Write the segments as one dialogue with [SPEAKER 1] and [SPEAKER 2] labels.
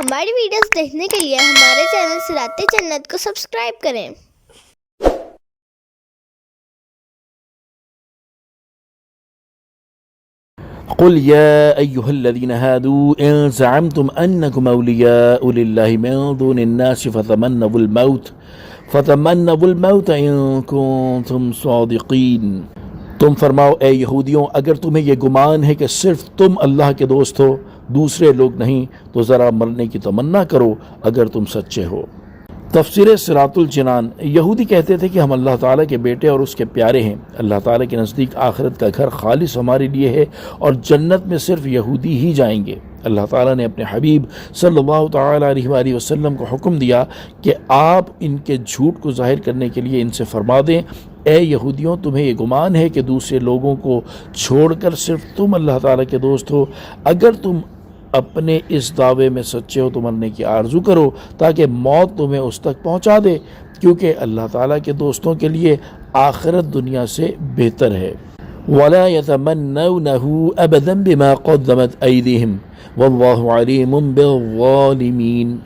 [SPEAKER 1] ہماری ویڈیوز دیکھنے کے لیے ہمارے چینل صراط جنت کو سبسکرائب کریں۔
[SPEAKER 2] قل يا أيها الذين هادوا إن زعمتم أنكم أولياء لله من دون الناس فتمنوا الموت إن كنتم صادقين۔ تم فرماؤ اے یہودیوں، اگر تمہیں یہ گمان ہے کہ صرف تم اللہ کے دوست ہو، دوسرے لوگ نہیں، تو ذرا مرنے کی تمنا کرو اگر تم سچے ہو۔ تفسیر صراط الجنان۔ یہودی کہتے تھے کہ ہم اللہ تعالیٰ کے بیٹے اور اس کے پیارے ہیں، اللہ تعالیٰ کے نزدیک آخرت کا گھر خالص ہمارے لیے ہے اور جنت میں صرف یہودی ہی جائیں گے۔ اللہ تعالیٰ نے اپنے حبیب صلی اللہ تعالیٰ علیہ وآلہ وسلم کو حکم دیا کہ آپ ان کے جھوٹ کو ظاہر کرنے کے لیے ان سے فرما دیں، اے یہودیوں، تمہیں یہ گمان ہے کہ دوسرے لوگوں کو چھوڑ کر صرف تم اللہ تعالیٰ کے دوست ہو؟ اگر تم اپنے اس دعوے میں سچے ہو تو مرنے کی آرزو کرو تاکہ موت تمہیں اس تک پہنچا دے، کیونکہ اللہ تعالیٰ کے دوستوں کے لیے آخرت دنیا سے بہتر ہے۔ وَلَا يَتَمَنَّوْنَهُ أَبَدًا بِمَا قَدَّمَتْ أَيْدِيهِمْ وَاللَّهُ عَلِيمٌ بِالظَّالِمِينَ،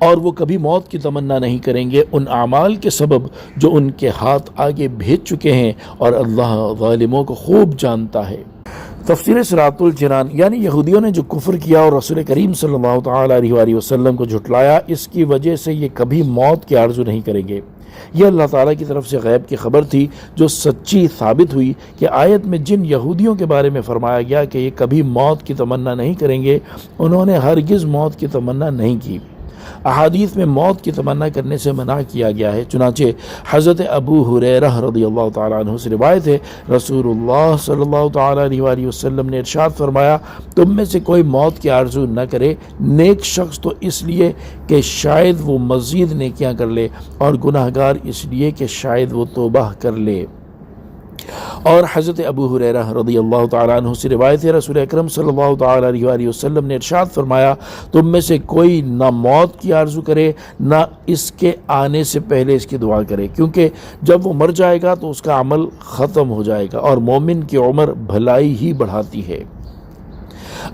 [SPEAKER 2] اور وہ کبھی موت کی تمنا نہیں کریں گے ان اعمال کے سبب جو ان کے ہاتھ آگے بھیج چکے ہیں، اور اللہ ظالموں کو خوب جانتا ہے۔ تفسیر صراط الجنان۔ یعنی یہودیوں نے جو کفر کیا اور رسول کریم صلی اللہ تعالیٰ علیہ وآلہ وسلم کو جھٹلایا، اس کی وجہ سے یہ کبھی موت کی آرزو نہیں کریں گے۔ یہ اللہ تعالیٰ کی طرف سے غیب کی خبر تھی جو سچی ثابت ہوئی کہ آیت میں جن یہودیوں کے بارے میں فرمایا گیا کہ یہ کبھی موت کی تمنا نہیں کریں گے، انہوں نے ہرگز موت کی تمنا نہیں کی۔ احادیث میں موت کی تمنا کرنے سے منع کیا گیا ہے، چنانچہ حضرت ابو ہریرہ رضی اللہ تعالیٰ عنہ سے روایت ہے، رسول اللہ صلی اللہ تعالیٰ علیہ وآلہ وسلم نے ارشاد فرمایا، تم میں سے کوئی موت کی آرزو نہ کرے، نیک شخص تو اس لیے کہ شاید وہ مزید نیکیاں کر لے، اور گناہ گار اس لیے کہ شاید وہ توبہ کر لے۔ اور حضرت ابو ہریرہ رضی اللہ تعالیٰ عنہ سے روایت ہے، رسول اکرم صلی اللہ تعالیٰ علیہ وآلہ وسلم نے ارشاد فرمایا، تم میں سے کوئی نہ موت کی آرزو کرے نہ اس کے آنے سے پہلے اس کی دعا کرے، کیونکہ جب وہ مر جائے گا تو اس کا عمل ختم ہو جائے گا، اور مومن کی عمر بھلائی ہی بڑھاتی ہے۔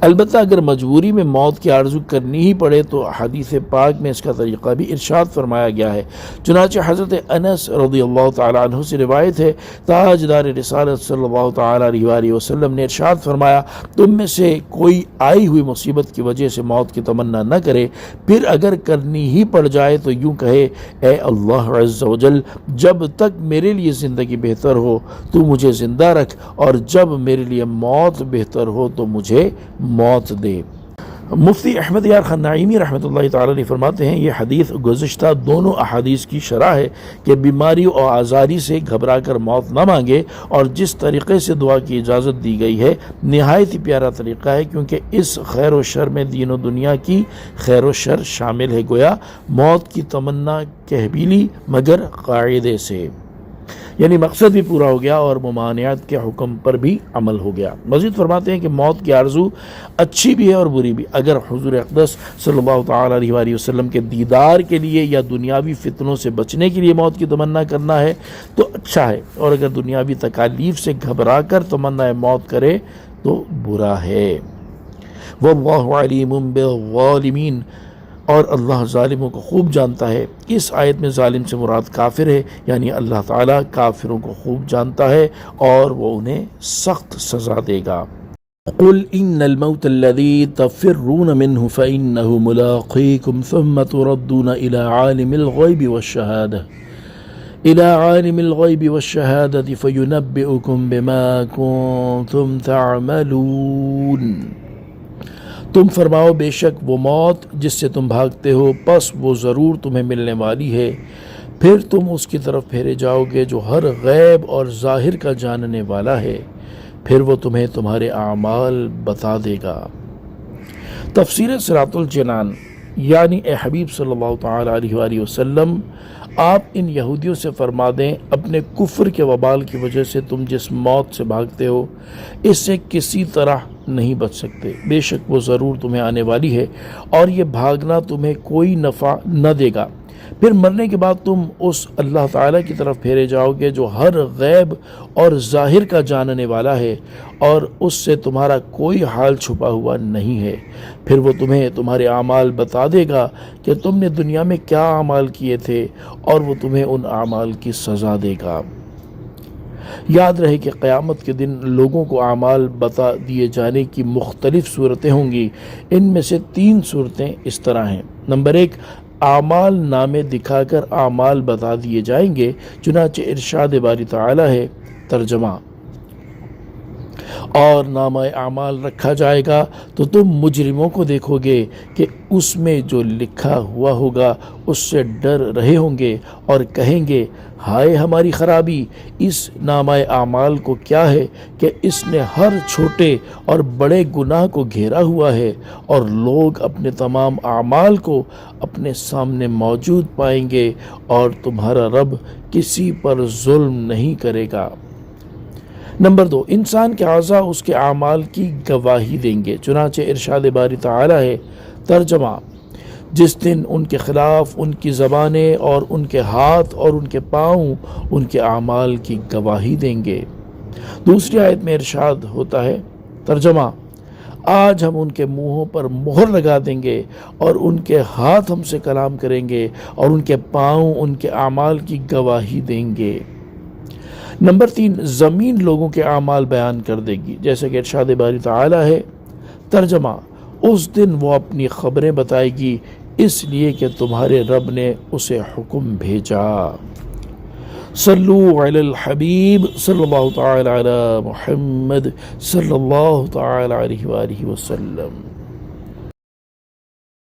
[SPEAKER 2] البتہ اگر مجبوری میں موت کی آرزو کرنی ہی پڑے تو حدیث پاک میں اس کا طریقہ بھی ارشاد فرمایا گیا ہے، چنانچہ حضرت انس رضی اللہ تعالیٰ عنہ سے روایت ہے، تاجدار رسالت صلی اللہ تعالیٰ علیہ وآلہ وسلم نے ارشاد فرمایا، تم میں سے کوئی آئی ہوئی مصیبت کی وجہ سے موت کی تمنا نہ کرے، پھر اگر کرنی ہی پڑ جائے تو یوں کہے، اے اللہ عز و جل، جب تک میرے لیے زندگی بہتر ہو تو مجھے زندہ رکھ، اور جب میرے لیے موت بہتر ہو تو مجھے موت دے۔ مفتی احمد یار خان نعیمی رحمۃ اللہ تعالی علیہ فرماتے ہیں، یہ حدیث گزشتہ دونوں احادیث کی شرح ہے کہ بیماری اور آزاری سے گھبرا کر موت نہ مانگے، اور جس طریقے سے دعا کی اجازت دی گئی ہے نہایت ہی پیارا طریقہ ہے، کیونکہ اس خیر و شر میں دین و دنیا کی خیر و شر شامل ہے، گویا موت کی تمنا کہہ بھی لی مگر قاعدے سے، یعنی مقصد بھی پورا ہو گیا اور ممانعت کے حکم پر بھی عمل ہو گیا۔ مزید فرماتے ہیں کہ موت کی آرزو اچھی بھی ہے اور بری بھی۔ اگر حضور اقدس صلی اللہ تعالیٰ علیہ وآلہ وسلم کے دیدار کے لیے یا دنیاوی فتنوں سے بچنے کے لیے موت کی تمنا کرنا ہے تو اچھا ہے، اور اگر دنیاوی تکالیف سے گھبرا کر تمنا موت کرے تو برا ہے۔ واللہ علیم بالظالمین، اور اللہ ظالموں کو خوب جانتا ہے۔ اس آیت میں ظالم سے مراد کافر ہے، یعنی اللہ تعالیٰ کافروں کو خوب جانتا ہے اور وہ انہیں سخت سزا دے گا۔ قل ان الموت الذي تفرون منه فانه ملاقيكم ثم تردون الى عالم الغيب والشهادة فينبئكم بما كنتم تعملون۔ تم فرماؤ، بے شک وہ موت جس سے تم بھاگتے ہو پس وہ ضرور تمہیں ملنے والی ہے، پھر تم اس کی طرف پھیرے جاؤ گے جو ہر غیب اور ظاہر کا جاننے والا ہے، پھر وہ تمہیں تمہارے اعمال بتا دے گا۔ تفسیر صراط الجنان۔ یعنی اے حبیب صلی اللہ تعالیٰ علیہ وآلہ وسلم، آپ ان یہودیوں سے فرما دیں، اپنے کفر کے وبال کی وجہ سے تم جس موت سے بھاگتے ہو اس سے کسی طرح نہیں بچ سکتے، بے شک وہ ضرور تمہیں آنے والی ہے، اور یہ بھاگنا تمہیں کوئی نفع نہ دے گا، پھر مرنے کے بعد تم اس اللہ تعالیٰ کی طرف پھیرے جاؤ گے جو ہر غیب اور ظاہر کا جاننے والا ہے، اور اس سے تمہارا کوئی حال چھپا ہوا نہیں ہے۔ پھر وہ تمہیں تمہارے اعمال بتا دے گا کہ تم نے دنیا میں کیا اعمال کیے تھے، اور وہ تمہیں ان اعمال کی سزا دے گا۔ یاد رہے کہ قیامت کے دن لوگوں کو اعمال بتا دیے جانے کی مختلف صورتیں ہوں گی۔ ان میں سے 3 صورتیں اس طرح ہیں۔ نمبر 1، اعمال نامے دکھا کر اعمال بتا دیے جائیں گے، چنانچہ ارشاد باری تعالی ہے۔ ترجمہ: اور نامہ اعمال رکھا جائے گا تو تم مجرموں کو دیکھو گے کہ اس میں جو لکھا ہوا ہوگا اس سے ڈر رہے ہوں گے اور کہیں گے، ہائے ہماری خرابی! اس نامہ اعمال کو کیا ہے کہ اس نے ہر چھوٹے اور بڑے گناہ کو گھیرا ہوا ہے، اور لوگ اپنے تمام اعمال کو اپنے سامنے موجود پائیں گے، اور تمہارا رب کسی پر ظلم نہیں کرے گا۔ نمبر 2، انسان کے اعضاء اس کے اعمال کی گواہی دیں گے، چنانچہ ارشاد باری تعالی ہے۔ ترجمہ: جس دن ان کے خلاف ان کی زبانیں اور ان کے ہاتھ اور ان کے پاؤں ان کے اعمال کی گواہی دیں گے۔ دوسری آیت میں ارشاد ہوتا ہے۔ ترجمہ: آج ہم ان کے منہوں پر مہر لگا دیں گے، اور ان کے ہاتھ ہم سے کلام کریں گے، اور ان کے پاؤں ان کے اعمال کی گواہی دیں گے۔ نمبر 3، زمین لوگوں کے اعمال بیان کر دے گی، جیسے کہ ارشاد باری تعالی ہے۔ ترجمہ: اس دن وہ اپنی خبریں بتائے گی، اس لیے کہ تمہارے رب نے اسے حکم بھیجا۔ صلو علی الحبیب صلی اللہ تعالی علی محمد صلی اللہ تعالی علیہ وآلہ وسلم۔